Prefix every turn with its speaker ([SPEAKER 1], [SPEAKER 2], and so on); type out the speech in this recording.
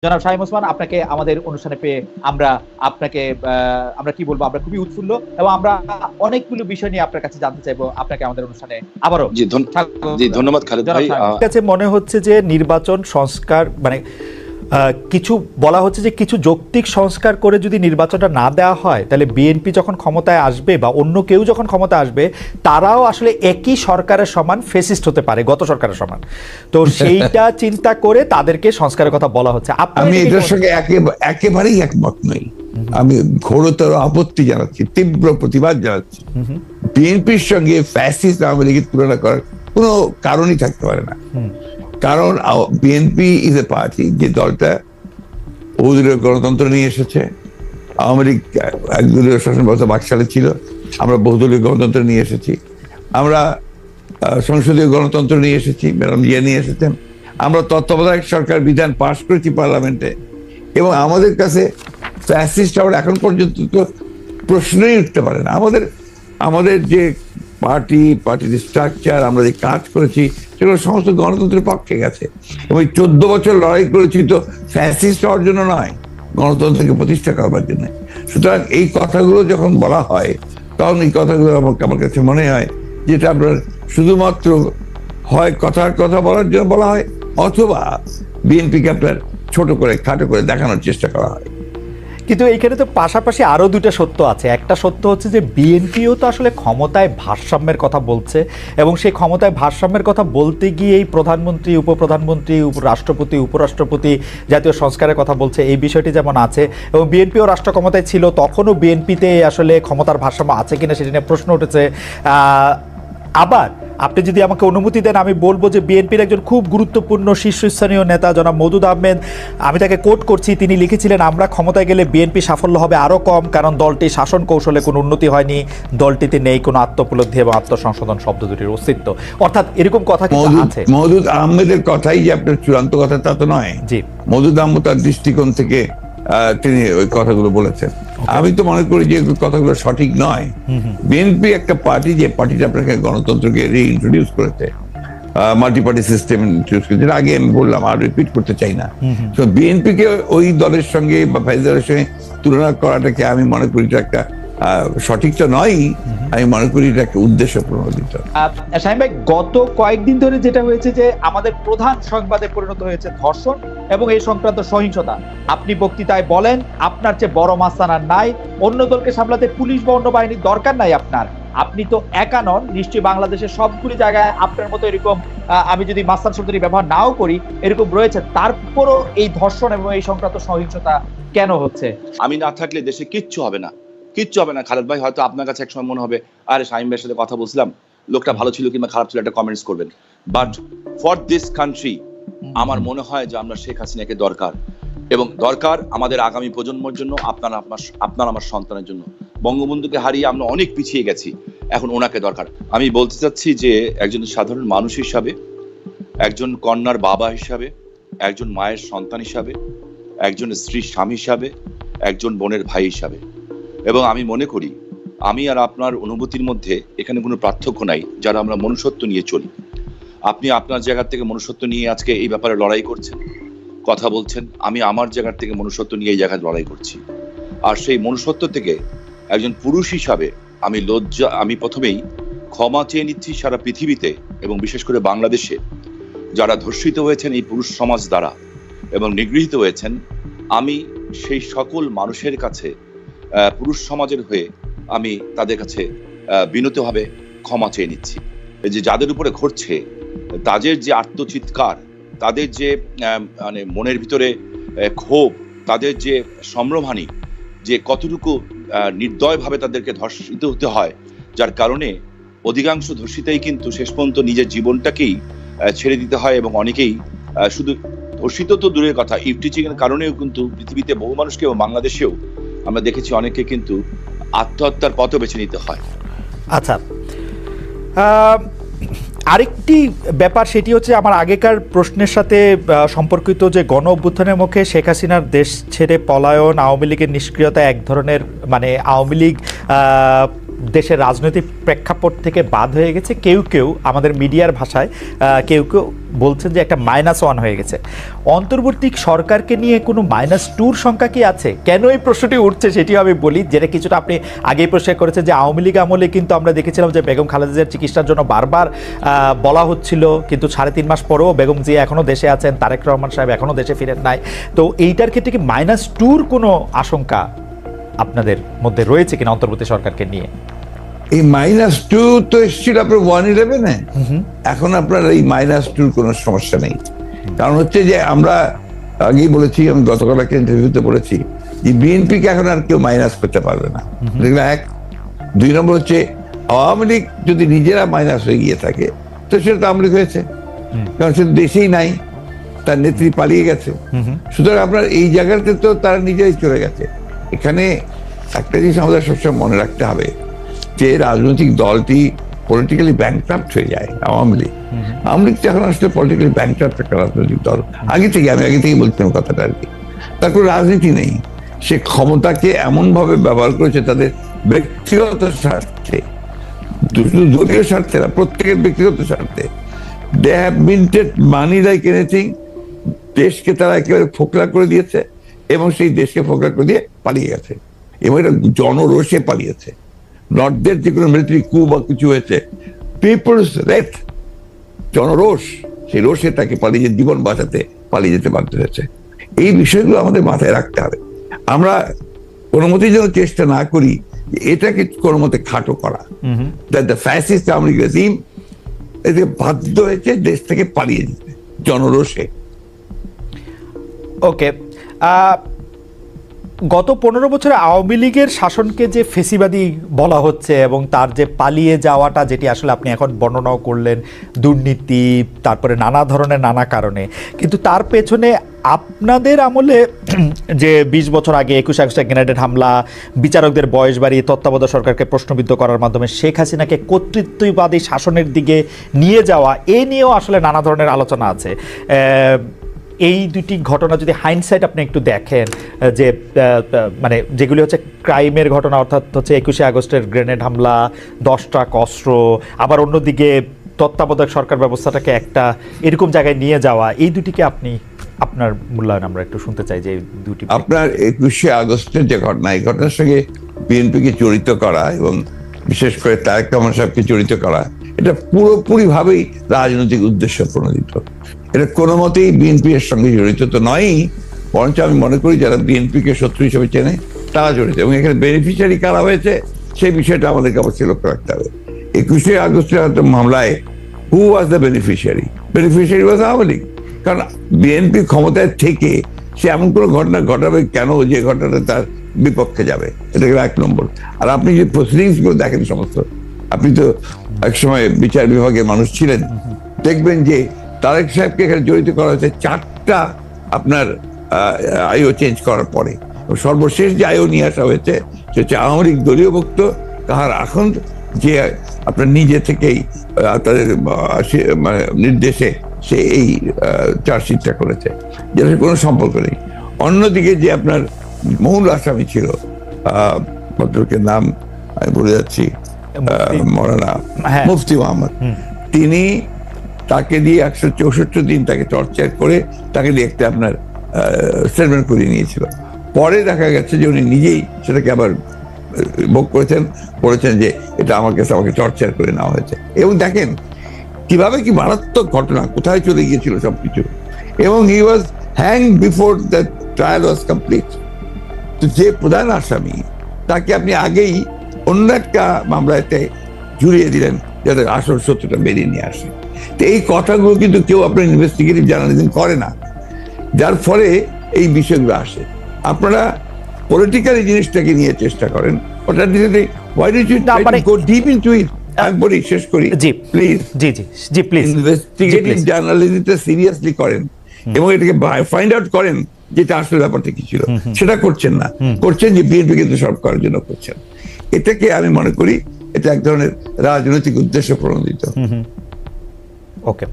[SPEAKER 1] জনাব শামীম ওসমান, আপনাকে আমাদের অনুষ্ঠানে পেয়ে আমরা আপনাকে আমরা কি বলবো, আমরা খুবই উৎফুল্ল এবং আমরা অনেকগুলো বিষয় নিয়ে আপনার কাছে জানতে চাইবো। আপনাকে আমাদের অনুষ্ঠানে আবারও
[SPEAKER 2] ধন্যবাদ খালেদ ভাই।
[SPEAKER 3] কাছে মনে হচ্ছে যে নির্বাচন সংস্কার মানে কিছু বলা হচ্ছে যে কিছু যৌক্তিক সংস্কার করে যদি নির্বাচনটা না দেওয়া হয় তাহলে বিএনপি যখন ক্ষমতায় আসবে বা অন্য কেউ যখন ক্ষমতায় আসবে তারাও আসলে একই সরকারের সমান ফেসিস্ট হতে পারে, গত সরকারের সমান। তো সেইটা চিন্তা করে তাদেরকে সংস্কারের কথা বলা হচ্ছে।
[SPEAKER 4] আমি এটার সঙ্গে একেবারেই একমত নই। আমি ঘোরতর আপত্তি জানাচ্ছি, তীব্র প্রতিবাদ জানাচ্ছি। বিএনপির সঙ্গে ফ্যাসিস্ট আওয়ামী লীগের তুলনা করার কোনো কারণই থাকতে পারে না। কারণ বিএনপি ইজ এ পার্টি, যে দলটা বহুদলীয় গণতন্ত্র নিয়ে এসেছে। আওয়ামী লীগ একদলীয় শাসন ব্যবস্থা বাকশালে ছিল, আমরা বহুদলীয় গণতন্ত্র নিয়ে এসেছি। আমরা সংসদীয় গণতন্ত্র নিয়ে এসেছি, ম্যাডাম জিয়া নিয়ে এসেছেন। আমরা তত্ত্বাবধায়ক সরকার বিধান পাশ করেছি পার্লামেন্টে, এবং আমাদের কাছে ফ্যাসিস্ট আবার এখন পর্যন্ত তো প্রশ্নই উঠতে পারে না। আমাদের যে পার্টির স্ট্রাকচার, আমরা যে কাজ করেছি, সেগুলো সমস্ত গণতন্ত্রের পক্ষে গেছে। এবং 14 বছর লড়াই করেছি তো ফ্যাসিস্ট হওয়ার জন্য নয়, গণতন্ত্রকে প্রতিষ্ঠা করবার জন্য। সুতরাং এই কথাগুলো যখন বলা হয়, তখন এই কথাগুলো আমার কাছে মনে হয় যেটা আপনার শুধুমাত্র হয় কথার কথা বলার জন্য বলা হয়, অথবা বিএনপিকে আপনার ছোট করে খাটো করে দেখানোর চেষ্টা করা হয়।
[SPEAKER 3] কিন্তু এইখানে তো পাশাপাশি আরো দুটো সত্য আছে। একটা সত্য হচ্ছে যে বিএনপিও তো আসলে ক্ষমতায় ভারসাম্যের কথা বলছে, এবং সেই ক্ষমতায় ভারসাম্যের কথা বলতে গিয়ে এই প্রধানমন্ত্রী, উপপ্রধানমন্ত্রী, রাষ্ট্রপতি, উপরাষ্ট্রপতি জাতীয় সংস্কারের কথা বলছে। এই বিষয়টি যেমন আছে, এবং বিএনপিও রাষ্ট্র ক্ষমতায় ছিল, তখনও বিএনপিতে আসলে ক্ষমতার ভারসাম্য আছে কিনা সেটা নিয়ে প্রশ্ন উঠেছে। আবার আপনি যদি আমাকে অনুমতি দেন, আমি বলবো যে বিএনপির একজন খুব গুরুত্বপূর্ণ শীর্ষস্থানীয় নেতা জনাব মওদুদ আহমেদ, আমি তাকে কোট করছি, তিনি লিখেছিলেন, আমরা ক্ষমতায় গেলে বিএনপি সাফল্য হবে আরও কম, কারণ দলটি শাসন কৌশলে কোনো উন্নতি হয়নি, দলটিতে নেই কোনো আত্মোপলব্ধি এবং আত্মসংশোধন শব্দ দুটির অস্তিত্ব। অর্থাৎ এরকম কথা কিন্তু আছে।
[SPEAKER 4] মওদুদ আহমেদের কথাই যে আপনার চূড়ান্ত কথা তা তো নয়।
[SPEAKER 3] জি,
[SPEAKER 4] মওদুদ আহমেদ তার দৃষ্টিকোণ থেকে তিনি ওই কথাগুলো বলেছেন। আমি তো মনে করি যে কথাগুলো সঠিক নয়। বিএনপি একটা পার্টি, যে পার্টিটা আপনাকে গণতন্ত্রকে রিইন্ট্রোডিউস করেছে, মাল্টি পার্টি সিস্টেম ইন্ট্রোডিউস করেছে, আগে আমি বললাম, আর রিপিট করতে চাই না। তো বিএনপিকে ওই দলের সঙ্গে বা ফেডারেশনের সঙ্গে তুলনা করাটাকে আমি মনে করি একটা সঠিক তো নয়। আমি মনে করি এটা একটা উদ্দেশ্য প্রণোদিত।
[SPEAKER 1] শামীম ভাই, গত কয়েকদিন ধরে যেটা হয়েছে যে আমাদের প্রধান সংবাদে পরিণত হয়েছে ধর্ষণ এবং এই সংক্রান্ত সহিংসতা। আপনি বক্তৃতায় বলেন, আপনার চেয়ে বড় মাস্তান আর নাই, অন্য দলকে সামলাতে পুলিশ বা অন্য বাহিনীর দরকার নাই আপনার। আপনি তো একা নন, নিশ্চয়ই বাংলাদেশের সবগুলি জায়গায় আপনার মতো এরকম, আমি যদি মাস্তান শব্দটি ব্যবহার নাও করি, এরকম রয়েছে। তারপরও এই ধর্ষণ এবং এই সংক্রান্ত সহিংসতা কেন হচ্ছে?
[SPEAKER 2] আমি না থাকলে দেশে কিচ্ছু হবে না, কিচ্ছু হবে না খালেদ ভাই। হয়তো আপনার কাছে একসময় মনে হবে, আরে শামীম ভাইয়ের সাথে কথা বলছিলাম, লোকটা ভালো ছিল কিংবা খারাপ ছিল, একটা কমেন্টস করবেন। বাট ফর দিস কান্ট্রি আমার মনে হয় যে আমরা শেখ হাসিনাকে দরকার, এবং দরকার আমাদের আগামী প্রজন্মের জন্য, আপনার আমার সন্তানের জন্য। বঙ্গবন্ধুকে হারিয়ে আমরা অনেক পিছিয়ে গেছি, এখন ওনাকে দরকার। আমি বলতে চাচ্ছি যে একজন সাধারণ মানুষ হিসাবে, একজন কন্যার বাবা হিসাবে, একজন মায়ের সন্তান হিসাবে, একজন স্ত্রীর স্বামী হিসাবে, একজন বোনের ভাই হিসাবে, এবং আমি মনে করি আমি আর আপনার অনুভূতির মধ্যে এখানে কোনো পার্থক্য নাই, যারা আমরা মনুষ্যত্ব নিয়ে চলি। আপনি আপনার জায়গা থেকে মনুষ্যত্ব নিয়ে আজকে এই ব্যাপারে লড়াই করছেন, কথা বলছেন। আমি আমার জায়গা থেকে মনুষ্যত্ব নিয়ে এই জায়গায় লড়াই করছি। আর সেই মনুষ্যত্ব থেকে একজন পুরুষ হিসাবে আমি প্রথমেই ক্ষমা চেয়ে নিচ্ছি সারা পৃথিবীতে, এবং বিশেষ করে বাংলাদেশে যারা ধর্ষিত হয়েছেন এই পুরুষ সমাজ দ্বারা এবং নিগৃহীত হয়েছেন। আমি সেই সকল মানুষের কাছে, পুরুষ সমাজের হয়ে আমি তাদের কাছে বিনীতভাবে ক্ষমা চেয়ে নিচ্ছি। এই যে যাদের উপরে ঘটছে, তাদের যে আত্মচিৎকার, তাদের যে মানে মনের ভিতরে ক্ষোভ, তাদের যে সম্ভ্রমহানি, যে কতটুকু নির্দয়ভাবে তাদেরকে ধর্ষিত হতে হয়, যার কারণে অধিকাংশ ধর্ষিতাই কিন্তু শেষ পর্যন্ত নিজের জীবনটাকেই ছেড়ে দিতে হয়। এবং অনেকেই শুধু ধর্ষিত তো দূরের কথা, ইভটিজিং এর কারণেও কিন্তু পৃথিবীতে বহু মানুষকে, এবং বাংলাদেশেও আমরা দেখেছি অনেকে কিন্তু আত্মহত্যার পথও বেছে নিতে হয়।
[SPEAKER 3] আচ্ছা, আরেকটি ব্যাপার, সেটি হচ্ছে আমার আগেকার প্রশ্নের সাথে সম্পর্কিত, যে গণ অভ্যুত্থানের মুখে শেখ হাসিনার দেশ ছেড়ে পলায়ন, আওয়ামী লীগের নিষ্ক্রিয়তা, এক ধরনের মানে আওয়ামী লীগ দেশের রাজনৈতিক প্রেক্ষাপট থেকে বাদ হয়ে গেছে, কেউ কেউ আমাদের মিডিয়ার ভাষায় কেউ কেউ বলছেন যে একটা -1 হয়ে গেছে। অন্তর্বর্তী সরকারকে নিয়ে কোনো -2 সংখ্যা কি আছে? কেন এই প্রশ্নটি উঠছে সেটিও আমি বলি, যেটা কিছুটা আপনি আগেই প্রশ্ন করেছেন যে আওয়ামী লীগ আমলে কিন্তু আমরা দেখেছিলাম যে বেগম খালেদা জিয়ার চিকিৎসার জন্য বারবার বলা হচ্ছিল, কিন্তু 3.5 মাস পরেও বেগম জিয়া এখনও দেশে আছেন, তারেক রহমান সাহেব এখনও দেশে ফিরেন নাই। তো এইটার ক্ষেত্রে কি -2 কোনো আশঙ্কা আপনাদের মধ্যে রয়েছে কিনা অন্তর্বর্তী সরকারকে নিয়ে?
[SPEAKER 4] এই -2 তো এসেছিল আপনার 111-এ, এখন আপনার এই -2 কোনো সমস্যা নেই। কারণ হচ্ছে যে আমরা আগেই বলেছি, আমি গতকাল একটা ইন্টারভিউতে বলেছি যে বিএনপিকে এখন আর কেউ মাইনাস করতে পারবে না। দেখলাম 1, 2 নম্বর হচ্ছে আওয়ামী লীগ যদি নিজেরা মাইনাস হয়ে গিয়ে থাকে তো সেটা তো আওয়ামী লীগ হয়েছে, কারণ সে দেশেই নাই, তার নেত্রী পালিয়ে গেছে। সুতরাং আপনার এই জায়গাতে তো তারা নিজেরাই চলে গেছে। এখানে একটা জিনিস আমাদের সবসময় মনে রাখতে হবে যে রাজনৈতিক দলটি পলিটিক্যালি ব্যাংক্রাফট হয়ে যায়। আওয়ামী লীগ এখন আসলে পলিটিক্যালি ব্যাংক্রাফট একটা রাজনৈতিক দল। আমি আগে থেকে বলতাম কথাটা আর কি। তার কোনো রাজনীতি নেই, সে ক্ষমতাকে এমন ভাবে ব্যবহার করেছে তাদের ব্যক্তিগত স্বার্থে, শুধু দলীয় স্বার্থে না, প্রত্যেকের ব্যক্তিগত স্বার্থে। They have minted money like anything. দেশকে তারা একেবারে ফোকলা করে দিয়েছে এবং সেই দেশকে ফোকলা করে দিয়ে পালিয়ে গেছে, এবং এটা জনরোষে পালিয়েছে। নর্থদের যে কোনো মিলিটারি কু বা কিছু হয়েছে, পিপলস রেথ, জনরোষ, সেই রোষে তাকে পালিয়ে জীবন বাঁচাতে পালিয়ে যেতে বাধ্য হয়েছে। এই বিষয়গুলো আমাদের মাথায় রাখতে হবে। আমরা কোনো মতেই যেন চেষ্টা না করি যে এটাকে কোনো মতে খাটো করা। The fascist Awami League regime এতে বাধ্য হয়েছে দেশ থেকে পালিয়ে যেতে জনরোষে।
[SPEAKER 3] ওকে, গত 15 বছরে আওয়ামী লীগের শাসনকে যে ফেসিবাদী বলা হচ্ছে এবং তার যে পালিয়ে যাওয়াটা, যেটি আসলে আপনি এখন বর্ণনাও করলেন, দুর্নীতি, তারপরে নানা ধরনের নানা কারণে, কিন্তু তার পেছনে আপনাদের আমলে যে 20 বছর আগে 21 আগস্টে গ্রেনেড হামলা, বিচারকদের বয়স বাড়িয়ে তত্ত্বাবধায়ক সরকারকে প্রশ্নবিদ্ধ করার মাধ্যমে শেখ হাসিনাকে কর্তৃত্ববাদী শাসনের দিকে নিয়ে যাওয়া, এ নিয়েও আসলে নানা ধরনের আলোচনা আছে। এই দুটি ঘটনা যদি হাইন্ডসাইট আপনি একটু দেখেন, যে মানে যেগুলি হচ্ছে ক্রাইমের ঘটনা, অর্থাৎ হচ্ছে 21 আগস্টের গ্রেনেড হামলা, 10 ট্রাক অস্ত্র, আবার অন্যদিকে তত্ত্বাবধায়ক সরকার ব্যবস্থাটাকে একটা এরকম জায়গায় নিয়ে যাওয়া, এই দুটিকে আপনি আপনার মূল্যায়ন আমরা একটু শুনতে চাই যে এই দুটি।
[SPEAKER 4] আপনার 21 আগস্টের যে ঘটনা, এই ঘটনার সঙ্গে বিএনপিকে জড়িত করা এবং বিশেষ করে তারেক রহমান সাহেবকে জড়িত করা, এটা পুরোপুরি ভাবেই রাজনৈতিক উদ্দেশ্য প্রণোদিত। এটা কোনো মতেই বিএনপি এর সঙ্গে জড়িত তো নয়ই, বরঞ্চ আমি মনে করি যারা বিএনপিকে শত্রু হিসেবে চেনে তারা জড়িত, এবং এখানে বেনিফিশিয়ারি কারা হয়েছে সেই বিষয়টা আমাদেরকে অবশ্যই লক্ষ্য রাখতে হবে। 21 আগস্টের মামলায় who was the beneficiary? Beneficiary was Awami League. কারণ বিএনপি ক্ষমতায় থেকে সে এমন কোনো ঘটনা ঘটাবে কেন যে ঘটনাটা তার বিপক্ষে যাবে? এটা গেল 1 নম্বর। আর আপনি যে প্রসিডিংস গুলো দেখেন সমস্ত, আপনি তো একসময় বিচার বিভাগের মানুষ ছিলেন, দেখবেন যে তারেক সাহেবকে এখানে জড়িত করা হয়েছে 4টা আপনার আইও চেঞ্জ করার পরে। সর্বশেষ যে আইও নিয়ে আসা হয়েছে সে হচ্ছে আওয়ামী লীগ দলীয় ভুক্ত কাহার এখন যে আপনার নিজে থেকেই তাদের নির্দেশে সে এই চার্জশিটটা করেছে, যেটা কোনো সম্পর্ক নেই। অন্যদিকে যে আপনার মূল আসামি ছিল, ভদ্রলোকের নাম আমি বলে যাচ্ছি, মৌলানা মুফতি মোহাম্মদ, তিনি তাকে দিয়ে 164 দিন তাকে টর্চার করে তাকে দিয়ে একটা আপনার স্টেটমেন্ট করিয়ে নিয়েছিল। পরে দেখা গেছে যে উনি নিজেই সেটাকে আবার ভোগ করেছেন, বলেছেন যে এটা আমার কাছে আমাকে টর্চার করে নেওয়া হয়েছে। এবং দেখেন কিভাবে কি মারাত্মক ঘটনা, কোথায় চলে গিয়েছিল সবকিছু। এবং he was hang before the trial was complete. তো যে প্রধান আসামি তাকে আপনি আগেই অন্য একটা মামলাতে জুড়িয়ে দিলেন যাতে আসল সত্যটা বেরিয়ে নিয়ে আসে। তো এই কথাগুলো কিন্তু কেউ আপনার ইনভেস্টিগেটিভ জার্নালিজম করে না, যার ফলে এই বিষয়গুলো আসে। আপনারা পলিটিক্যালি জিনিসটাকে নিয়ে চেষ্টা করেন, ওটা দিলে why did you go deep into it? আমি বলি শেষ করি প্লিজ।
[SPEAKER 3] জি প্লিজ
[SPEAKER 4] ইনভেস্টিগেটিভ জার্নালিজমটা সিরিয়াসলি করেন এবং এটাকে ফাইন্ড আউট করেন যেটা আসলে ব্যাপারটা কি ছিল। সেটা করছেন না, করছেন যে বিএনপি কিন্তু সব করার জন্য করছেন। এটাকে আমি মনে করি এটা এক ধরনের রাজনৈতিক উদ্দেশ্য প্রণোদিত।
[SPEAKER 3] ওকে।